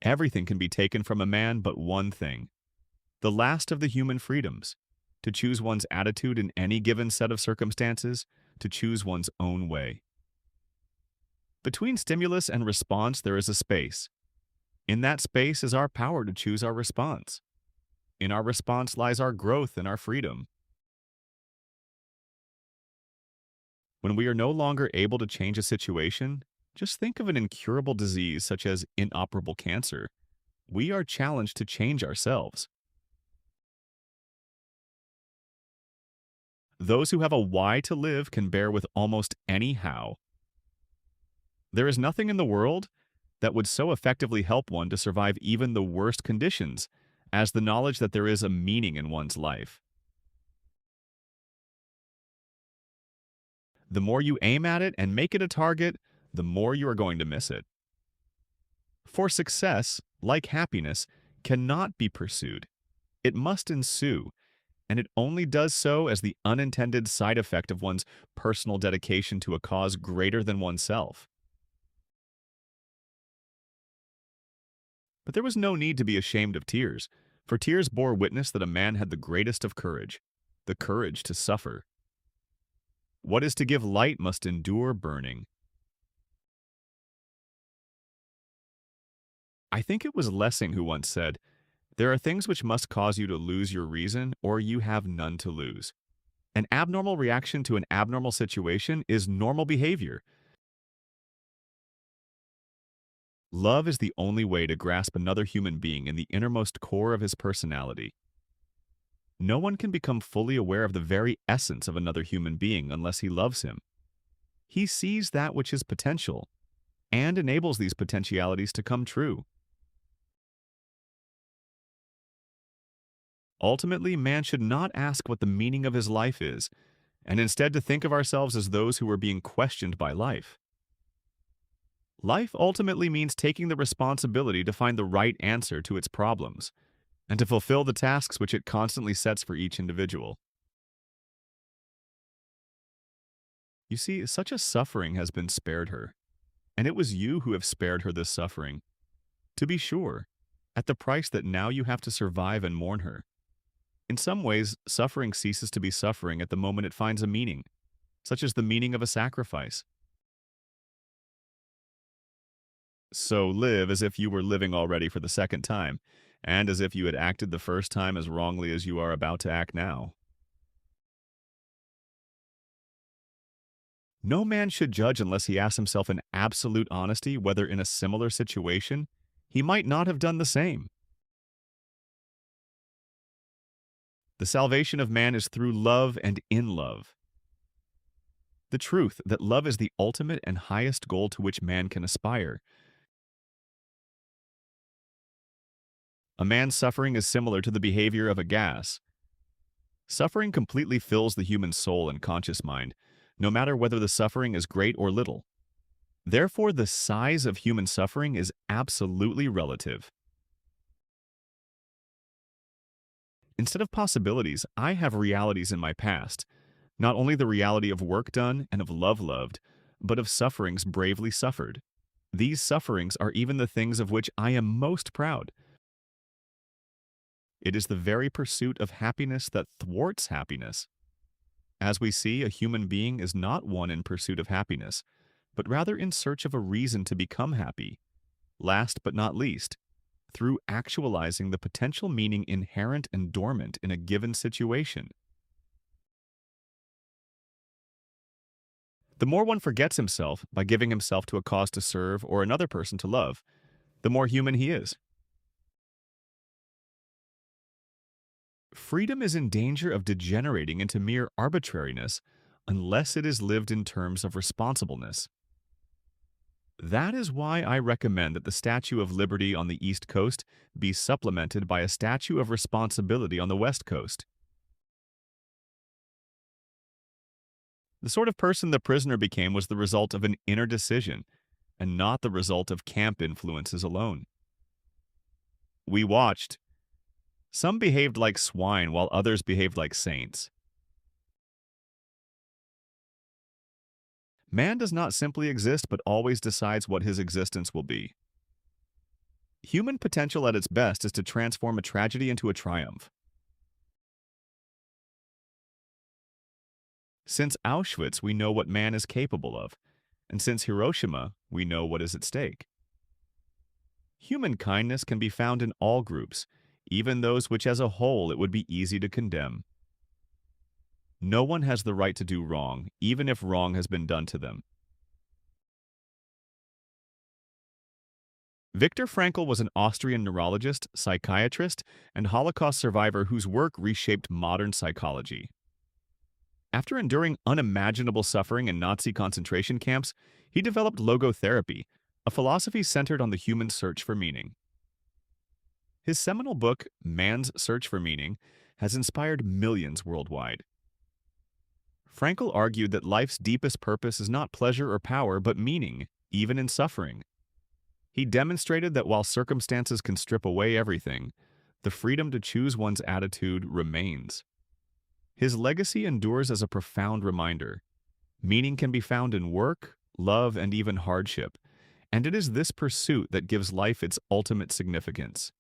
Everything can be taken from a man but one thing, the last of the human freedoms, to choose one's attitude in any given set of circumstances, to choose one's own way. Between stimulus and response, there is a space. In that space is our power to choose our response. In our response lies our growth and our freedom. When we are no longer able to change a situation, just think of an incurable disease such as inoperable cancer. We are challenged to change ourselves. Those who have a why to live can bear with almost any how. There is nothing in the world that would so effectively help one to survive even the worst conditions as the knowledge that there is a meaning in one's life. The more you aim at it and make it a target, the more you are going to miss it. For success, like happiness, cannot be pursued. It must ensue, and it only does so as the unintended side effect of one's personal dedication to a cause greater than oneself. But there was no need to be ashamed of tears, for tears bore witness that a man had the greatest of courage, the courage to suffer. What is to give light must endure burning. I think it was Lessing who once said, "There are things which must cause you to lose your reason, or you have none to lose." An abnormal reaction to an abnormal situation is normal behavior. Love is the only way to grasp another human being in the innermost core of his personality. No one can become fully aware of the very essence of another human being unless he loves him. He sees that which is potential and enables these potentialities to come true. Ultimately, man should not ask what the meaning of his life is, and instead to think of ourselves as those who are being questioned by life. Life ultimately means taking the responsibility to find the right answer to its problems, and to fulfill the tasks which it constantly sets for each individual. You see, such a suffering has been spared her, and it was you who have spared her this suffering. To be sure, at the price that now you have to survive and mourn her. In some ways, suffering ceases to be suffering at the moment it finds a meaning, such as the meaning of a sacrifice. So live as if you were living already for the second time, and as if you had acted the first time as wrongly as you are about to act now. No man should judge unless he asks himself in absolute honesty whether in a similar situation he might not have done the same. The salvation of man is through love and in love. The truth that love is the ultimate and highest goal to which man can aspire. A man's suffering is similar to the behavior of a gas. Suffering completely fills the human soul and conscious mind, no matter whether the suffering is great or little. Therefore, the size of human suffering is absolutely relative. Instead of possibilities, I have realities in my past, not only the reality of work done and of love loved, but of sufferings bravely suffered. These sufferings are even the things of which I am most proud. It is the very pursuit of happiness that thwarts happiness. As we see, a human being is not one in pursuit of happiness, but rather in search of a reason to become happy. Last but not least, through actualizing the potential meaning inherent and dormant in a given situation. The more one forgets himself by giving himself to a cause to serve or another person to love, the more human he is. Freedom is in danger of degenerating into mere arbitrariness unless it is lived in terms of responsibleness. That is why I recommend that the Statue of Liberty on the East Coast be supplemented by a Statue of Responsibility on the West Coast. The sort of person the prisoner became was the result of an inner decision, and not the result of camp influences alone. We watched. Some behaved like swine while others behaved like saints. Man does not simply exist but always decides what his existence will be. Human potential at its best is to transform a tragedy into a triumph. Since Auschwitz, we know what man is capable of, and since Hiroshima, we know what is at stake. Human kindness can be found in all groups, even those which as a whole it would be easy to condemn. No one has the right to do wrong, even if wrong has been done to them. Viktor Frankl was an Austrian neurologist, psychiatrist, and Holocaust survivor whose work reshaped modern psychology. After enduring unimaginable suffering in Nazi concentration camps, he developed logotherapy, a philosophy centered on the human search for meaning. His seminal book, Man's Search for Meaning, has inspired millions worldwide. Frankl argued that life's deepest purpose is not pleasure or power, but meaning, even in suffering. He demonstrated that while circumstances can strip away everything, the freedom to choose one's attitude remains. His legacy endures as a profound reminder. Meaning can be found in work, love, and even hardship, and it is this pursuit that gives life its ultimate significance.